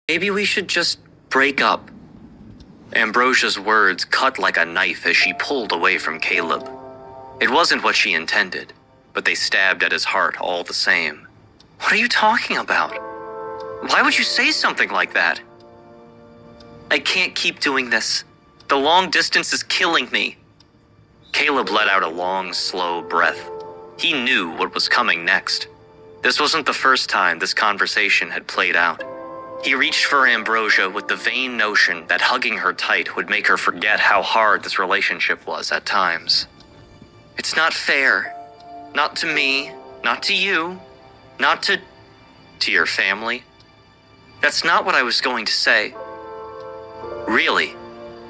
Maybe we should just break up. Ambrosia's words cut like a knife as she pulled away from Caleb. It wasn't what she intended, but they stabbed at his heart all the same. What are you talking about? Why would you say something like that? I can't keep doing this. The long distance is killing me. Caleb let out a long, slow breath. He knew what was coming next. This wasn't the first time this conversation had played out. He reached for Ambrosia with the vain notion that hugging her tight would make her forget how hard this relationship was at times. It's not fair. Not to me, not to you, not to your family. That's not what I was going to say. Really?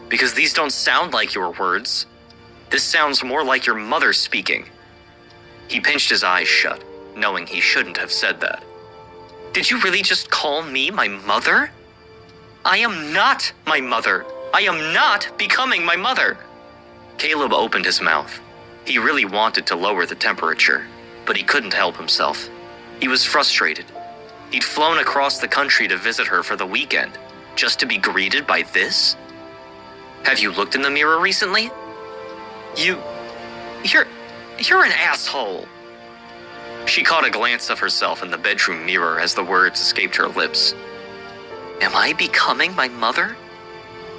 Because these don't sound like your words. This sounds more like your mother speaking. He pinched his eyes shut, knowing he shouldn't have said that. Did you really just call me my mother? I am not my mother. I am not becoming my mother. Caleb opened his mouth. He really wanted to lower the temperature, but he couldn't help himself. He was frustrated. He'd flown across the country to visit her for the weekend, just to be greeted by this? Have you looked in the mirror recently? You're an asshole. She caught a glance of herself in the bedroom mirror as the words escaped her lips. Am I becoming my mother?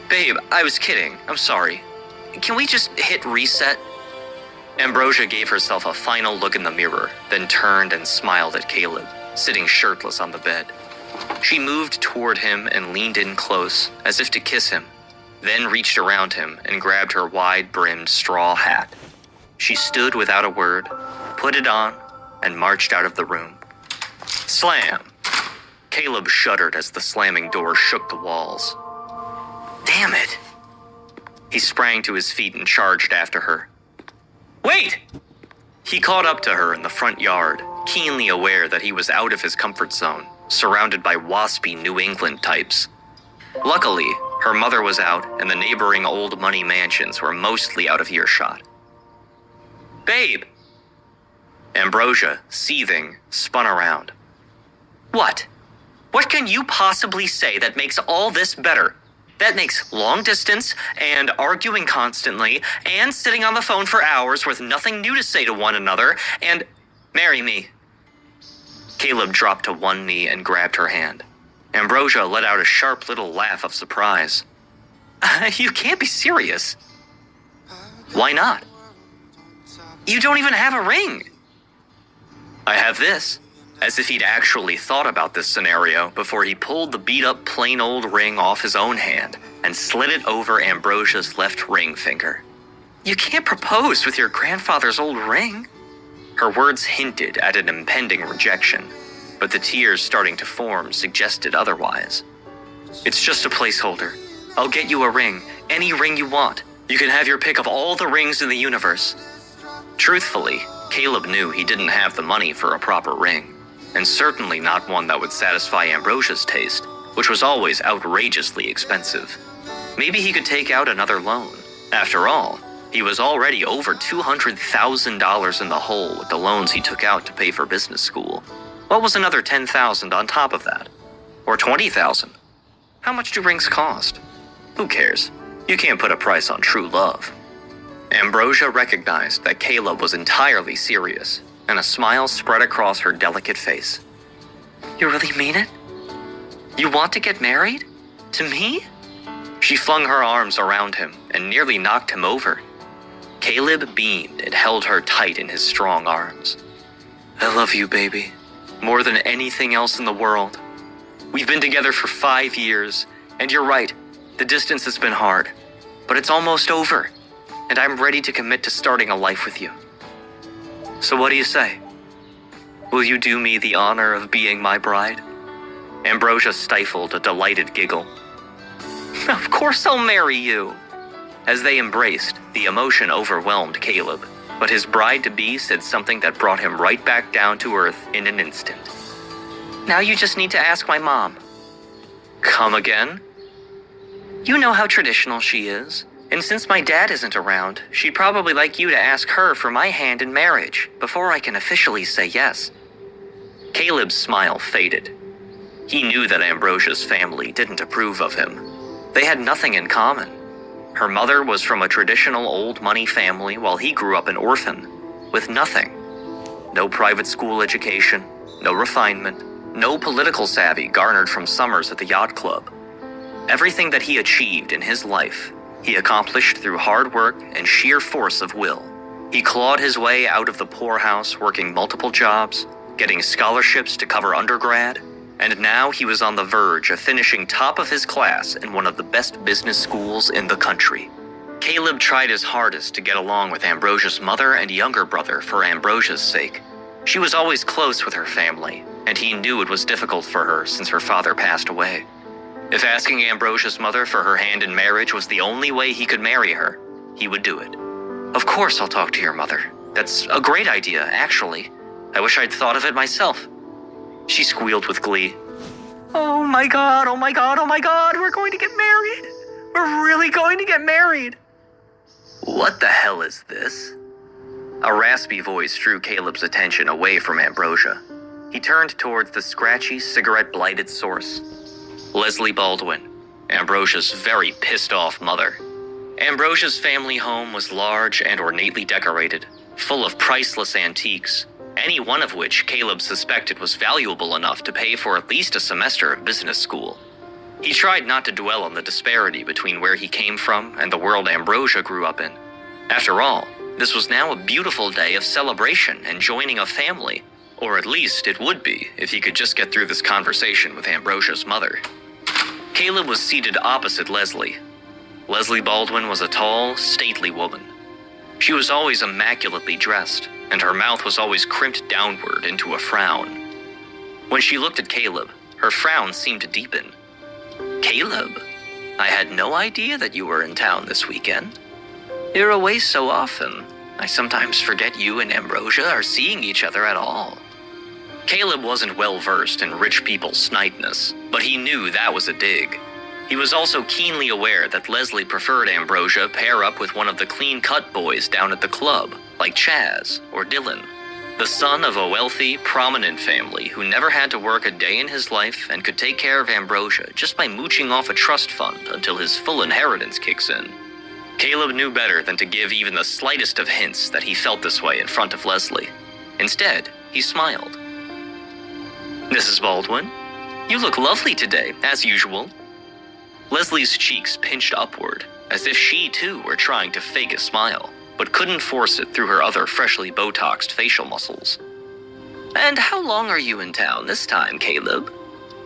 Babe, I was kidding. I'm sorry. Can we just hit reset? Ambrosia gave herself a final look in the mirror, then turned and smiled at Caleb, sitting shirtless on the bed. She moved toward him and leaned in close, as if to kiss him, then reached around him and grabbed her wide-brimmed straw hat. She stood without a word, put it on, and marched out of the room. Slam! Caleb shuddered as the slamming door shook the walls. Damn it! He sprang to his feet and charged after her. Wait! He caught up to her in the front yard, keenly aware that he was out of his comfort zone, surrounded by waspy New England types. Luckily, her mother was out and the neighboring old money mansions were mostly out of earshot. Babe! Ambrosia, seething, spun around. What? What can you possibly say that makes all this better? That makes long distance, and arguing constantly, and sitting on the phone for hours with nothing new to say to one another, and marry me. Caleb dropped to one knee and grabbed her hand. Ambrosia let out a sharp little laugh of surprise. You can't be serious. Why not? You don't even have a ring. I have this, as if he'd actually thought about this scenario before he pulled the beat-up plain old ring off his own hand and slid it over Ambrosia's left ring finger. You can't propose with your grandfather's old ring. Her words hinted at an impending rejection, but the tears starting to form suggested otherwise. It's just a placeholder. I'll get you a ring, any ring you want. You can have your pick of all the rings in the universe. Truthfully, Caleb knew he didn't have the money for a proper ring, and certainly not one that would satisfy Ambrosia's taste, which was always outrageously expensive. Maybe he could take out another loan. After all, he was already over $200,000 in the hole with the loans he took out to pay for business school. What was another $10,000 on top of that? Or $20,000? How much do rings cost? Who cares? You can't put a price on true love. Ambrosia recognized that Caleb was entirely serious, and a smile spread across her delicate face. You really mean it? You want to get married? To me? She flung her arms around him and nearly knocked him over. Caleb beamed and held her tight in his strong arms. I love you, baby, more than anything else in the world. We've been together for 5 years, and you're right, the distance has been hard, but it's almost over, and I'm ready to commit to starting a life with you. So what do you say? Will you do me the honor of being my bride? Ambrosia stifled a delighted giggle. Of course I'll marry you. As they embraced, the emotion overwhelmed Caleb, but his bride-to-be said something that brought him right back down to earth in an instant. Now you just need to ask my mom. Come again? You know how traditional she is. And since my dad isn't around, she'd probably like you to ask her for my hand in marriage before I can officially say yes. Caleb's smile faded. He knew that Ambrosia's family didn't approve of him. They had nothing in common. Her mother was from a traditional old money family while he grew up an orphan, with nothing. No private school education, no refinement, no political savvy garnered from summers at the yacht club. Everything that he achieved in his life, he accomplished through hard work and sheer force of will. He clawed his way out of the poorhouse, working multiple jobs, getting scholarships to cover undergrad, and now he was on the verge of finishing top of his class in one of the best business schools in the country. Caleb tried his hardest to get along with Ambrosia's mother and younger brother for Ambrosia's sake. She was always close with her family, and he knew it was difficult for her since her father passed away. If asking Ambrosia's mother for her hand in marriage was the only way he could marry her, he would do it. "Of course I'll talk to your mother. That's a great idea, actually. I wish I'd thought of it myself." She squealed with glee. Oh my god, oh my god, oh my god, we're going to get married! We're really going to get married! What the hell is this? A raspy voice drew Caleb's attention away from Ambrosia. He turned towards the scratchy, cigarette-blighted source. Leslie Baldwin, Ambrosia's very pissed-off mother. Ambrosia's family home was large and ornately decorated, full of priceless antiques, any one of which Caleb suspected was valuable enough to pay for at least a semester of business school. He tried not to dwell on the disparity between where he came from and the world Ambrosia grew up in. After all, this was now a beautiful day of celebration and joining a family, or at least it would be if he could just get through this conversation with Ambrosia's mother. Caleb was seated opposite Leslie. Leslie Baldwin was a tall, stately woman. She was always immaculately dressed, and her mouth was always crimped downward into a frown. When she looked at Caleb, her frown seemed to deepen. "Caleb, I had no idea that you were in town this weekend. You're away so often, I sometimes forget you and Ambrosia are seeing each other at all." Caleb wasn't well versed in rich people's snideness, but he knew that was a dig. He was also keenly aware that Leslie preferred Ambrosia pair up with one of the clean-cut boys down at the club, like Chaz or Dylan, the son of a wealthy, prominent family who never had to work a day in his life and could take care of Ambrosia just by mooching off a trust fund until his full inheritance kicks in. Caleb knew better than to give even the slightest of hints that he felt this way in front of Leslie. Instead, he smiled. "Mrs. Baldwin, you look lovely today, as usual." Leslie's cheeks pinched upward, as if she too were trying to fake a smile, but couldn't force it through her other freshly Botoxed facial muscles. "And how long are you in town this time, Caleb?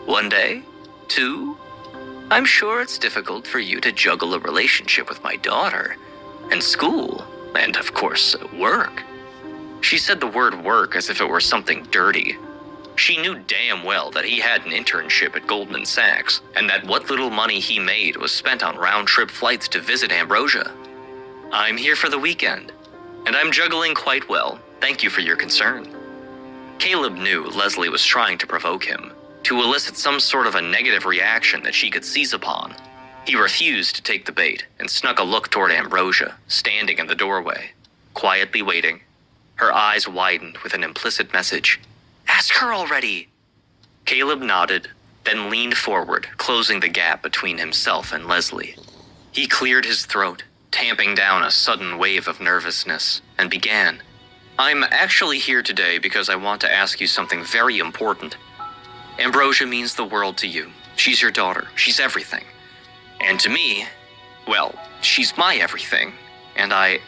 1 day? 2? I'm sure it's difficult for you to juggle a relationship with my daughter, and school, and of course, work." She said the word work as if it were something dirty. She knew damn well that he had an internship at Goldman Sachs, and that what little money he made was spent on round-trip flights to visit Ambrosia. "I'm here for the weekend, and I'm juggling quite well. Thank you for your concern." Caleb knew Leslie was trying to provoke him, to elicit some sort of a negative reaction that she could seize upon. He refused to take the bait and snuck a look toward Ambrosia, standing in the doorway, quietly waiting. Her eyes widened with an implicit message. "Ask her already." Caleb nodded, then leaned forward, closing the gap between himself and Leslie. He cleared his throat, tamping down a sudden wave of nervousness, and began. "I'm actually here today because I want to ask you something very important. Ambrosia means the world to you. She's your daughter. She's everything. And to me, well, she's my everything, and I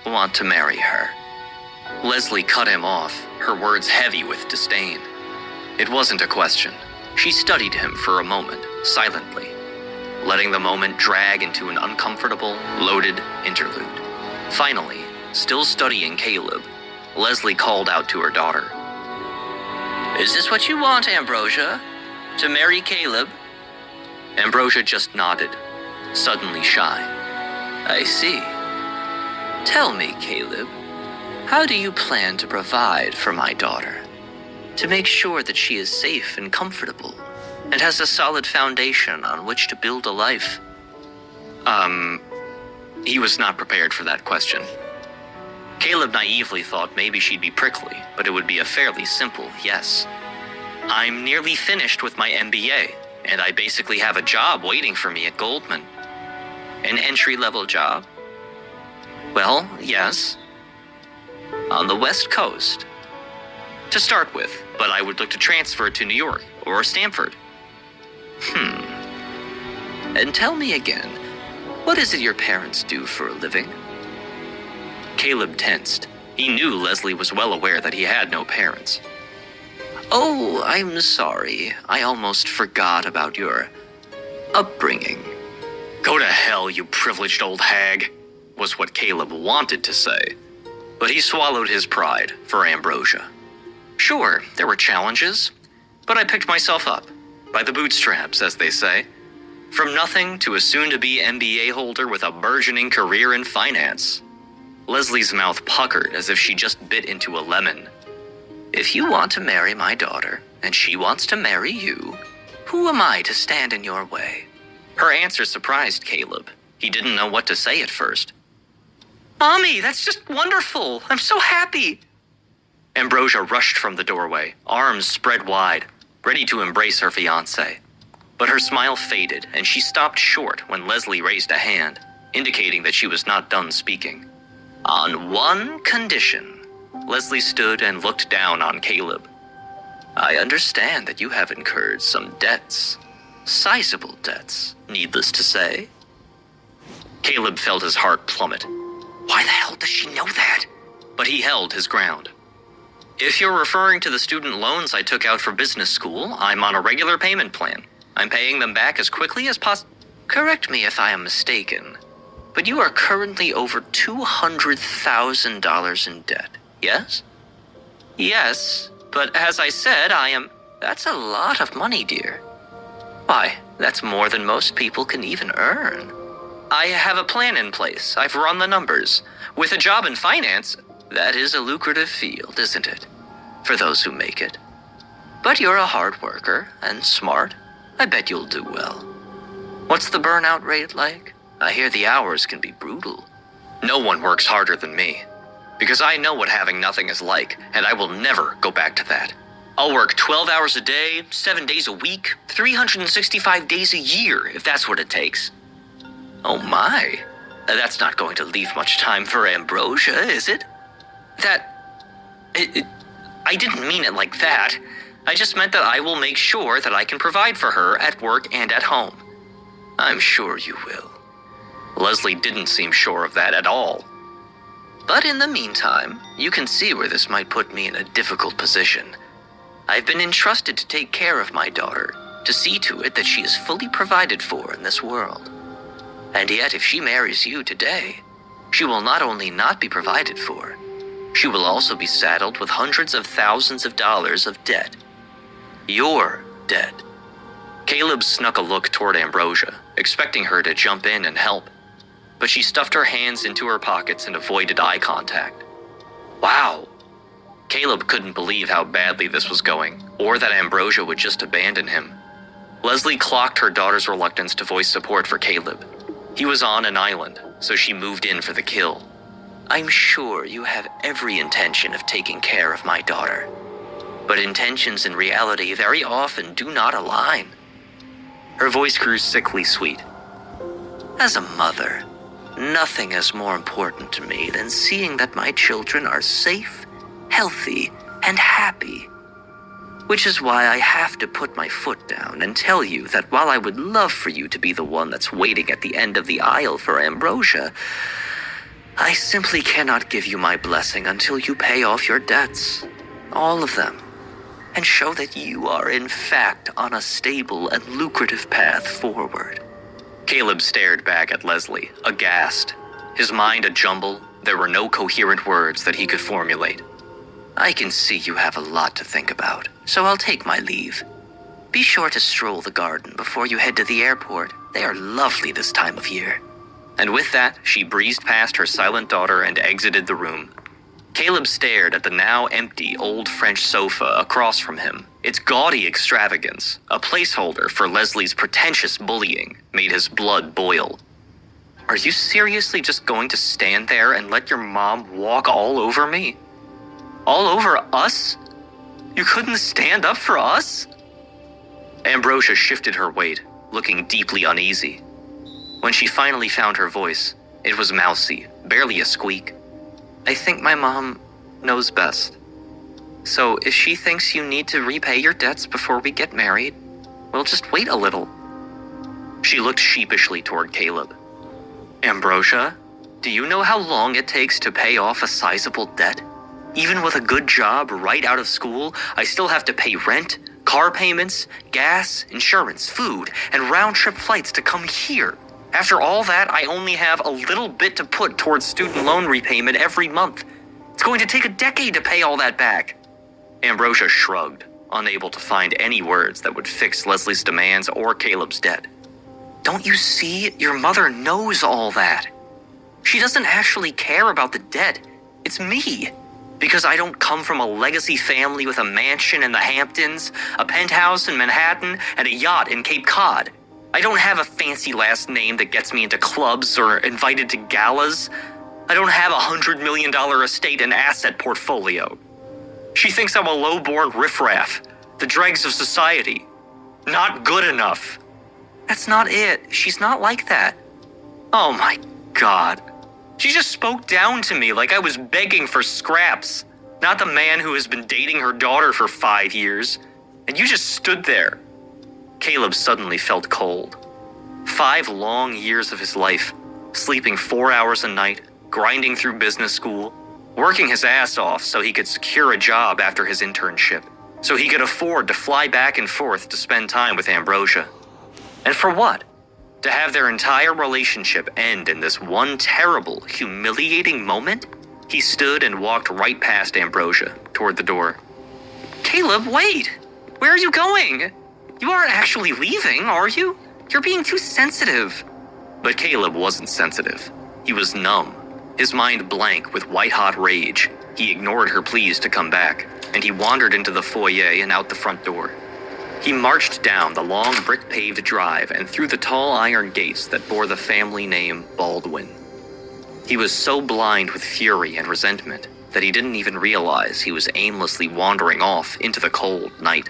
want to marry her." Leslie cut him off, her words heavy with disdain. It wasn't a question. She studied him for a moment, silently, letting the moment drag into an uncomfortable, loaded interlude. Finally, still studying Caleb, Leslie called out to her daughter. "Is this what you want, Ambrosia? To marry Caleb?" Ambrosia just nodded, suddenly shy. "I see. Tell me, Caleb, how do you plan to provide for my daughter? To make sure that she is safe and comfortable, and has a solid foundation on which to build a life?" He was not prepared for that question. Caleb naively thought maybe she'd be prickly, but it would be a fairly simple yes. I'm nearly finished with my MBA, and I basically have a job waiting for me at Goldman. An entry-level job? Well, yes. On the West Coast. To start with, but I would look to transfer to New York or Stanford. And tell me again, what is it your parents do for a living? Caleb tensed. He knew Leslie was well aware that he had no parents. Oh, I'm sorry. I almost forgot about your upbringing. Go to hell, you privileged old hag, was what Caleb wanted to say. But he swallowed his pride for Ambrosia. Sure, there were challenges, but I picked myself up, by the bootstraps, as they say. From nothing to a soon-to-be MBA holder with a burgeoning career in finance. Leslie's mouth puckered as if she just bit into a lemon. If you want to marry my daughter, and she wants to marry you, who am I to stand in your way? Her answer surprised Caleb. He didn't know what to say at first. Mommy, that's just wonderful. I'm so happy. Ambrosia rushed from the doorway, arms spread wide, ready to embrace her fiancé. But her smile faded, and she stopped short when Leslie raised a hand, indicating that she was not done speaking. On one condition. Leslie stood and looked down on Caleb. I understand that you have incurred some debts. Sizable debts, needless to say. Caleb felt his heart plummet. Why the hell does she know that? But he held his ground. If you're referring to the student loans I took out for business school, I'm on a regular payment plan. I'm paying them back as quickly as possible. Correct me if I am mistaken, but you are currently over $200,000 in debt, yes? Yes, but as I said, That's a lot of money, dear. Why, that's more than most people can even earn. I have a plan in place. I've run the numbers. With a job in finance, that is a lucrative field, isn't it? For those who make it. But you're a hard worker and smart. I bet you'll do well. What's the burnout rate like? I hear the hours can be brutal. No one works harder than me. Because I know what having nothing is like, and I will never go back to that. I'll work 12 hours a day, 7 days a week, 365 days a year, if that's what it takes. Oh my. That's not going to leave much time for Ambrosia, is it? I didn't mean it like that. I just meant that I will make sure that I can provide for her at work and at home. I'm sure you will. Leslie didn't seem sure of that at all. But in the meantime, you can see where this might put me in a difficult position. I've been entrusted to take care of my daughter, to see to it that she is fully provided for in this world. And yet, if she marries you today, she will not only not be provided for, she will also be saddled with hundreds of thousands of dollars of debt. Your debt. Caleb snuck a look toward Ambrosia, expecting her to jump in and help. But she stuffed her hands into her pockets and avoided eye contact. Wow. Caleb couldn't believe how badly this was going, or that Ambrosia would just abandon him. Leslie clocked her daughter's reluctance to voice support for Caleb. He was on an island, so she moved in for the kill. I'm sure you have every intention of taking care of my daughter. But intentions and reality very often do not align. Her voice grew sickly sweet. As a mother, nothing is more important to me than seeing that my children are safe, healthy, and happy. Which is why I have to put my foot down and tell you that while I would love for you to be the one that's waiting at the end of the aisle for Ambrosia, I simply cannot give you my blessing until you pay off your debts. All of them. And show that you are in fact on a stable and lucrative path forward. Caleb stared back at Leslie, aghast. His mind a jumble, there were no coherent words that he could formulate. I can see you have a lot to think about, so I'll take my leave. Be sure to stroll the garden before you head to the airport. They are lovely this time of year. And with that, she breezed past her silent daughter and exited the room. Caleb stared at the now empty old French sofa across from him. Its gaudy extravagance, a placeholder for Leslie's pretentious bullying, made his blood boil. Are you seriously just going to stand there and let your mom walk all over me? All over us? You couldn't stand up for us? Ambrosia shifted her weight, looking deeply uneasy. When she finally found her voice, it was mousy, barely a squeak. I think my mom knows best. So if she thinks you need to repay your debts before we get married, we'll just wait a little. She looked sheepishly toward Caleb. Ambrosia, do you know how long it takes to pay off a sizable debt? Even with a good job right out of school, I still have to pay rent, car payments, gas, insurance, food, and round-trip flights to come here. After all that, I only have a little bit to put towards student loan repayment every month. It's going to take a decade to pay all that back. Ambrosia shrugged, unable to find any words that would fix Leslie's demands or Caleb's debt. Don't you see? Your mother knows all that. She doesn't actually care about the debt. It's me. Because I don't come from a legacy family with a mansion in the Hamptons, a penthouse in Manhattan, and a yacht in Cape Cod. I don't have a fancy last name that gets me into clubs or invited to galas. I don't have $100 million estate and asset portfolio. She thinks I'm a low-born riffraff, the dregs of society. Not good enough. That's not it. She's not like that. Oh my God. She just spoke down to me like I was begging for scraps, not the man who has been dating her daughter for 5 years. And you just stood there. Caleb suddenly felt cold. 5 long years of his life, sleeping 4 hours a night, grinding through business school, working his ass off so he could secure a job after his internship, so he could afford to fly back and forth to spend time with Ambrosia. And for what? To have their entire relationship end in this one terrible, humiliating moment? He stood and walked right past Ambrosia, toward the door. Caleb, wait! Where are you going? You aren't actually leaving, are you? You're being too sensitive. But Caleb wasn't sensitive. He was numb, his mind blank with white-hot rage. He ignored her pleas to come back, and he wandered into the foyer and out the front door. He marched down the long brick-paved drive and through the tall iron gates that bore the family name Baldwin. He was so blind with fury and resentment that he didn't even realize he was aimlessly wandering off into the cold night.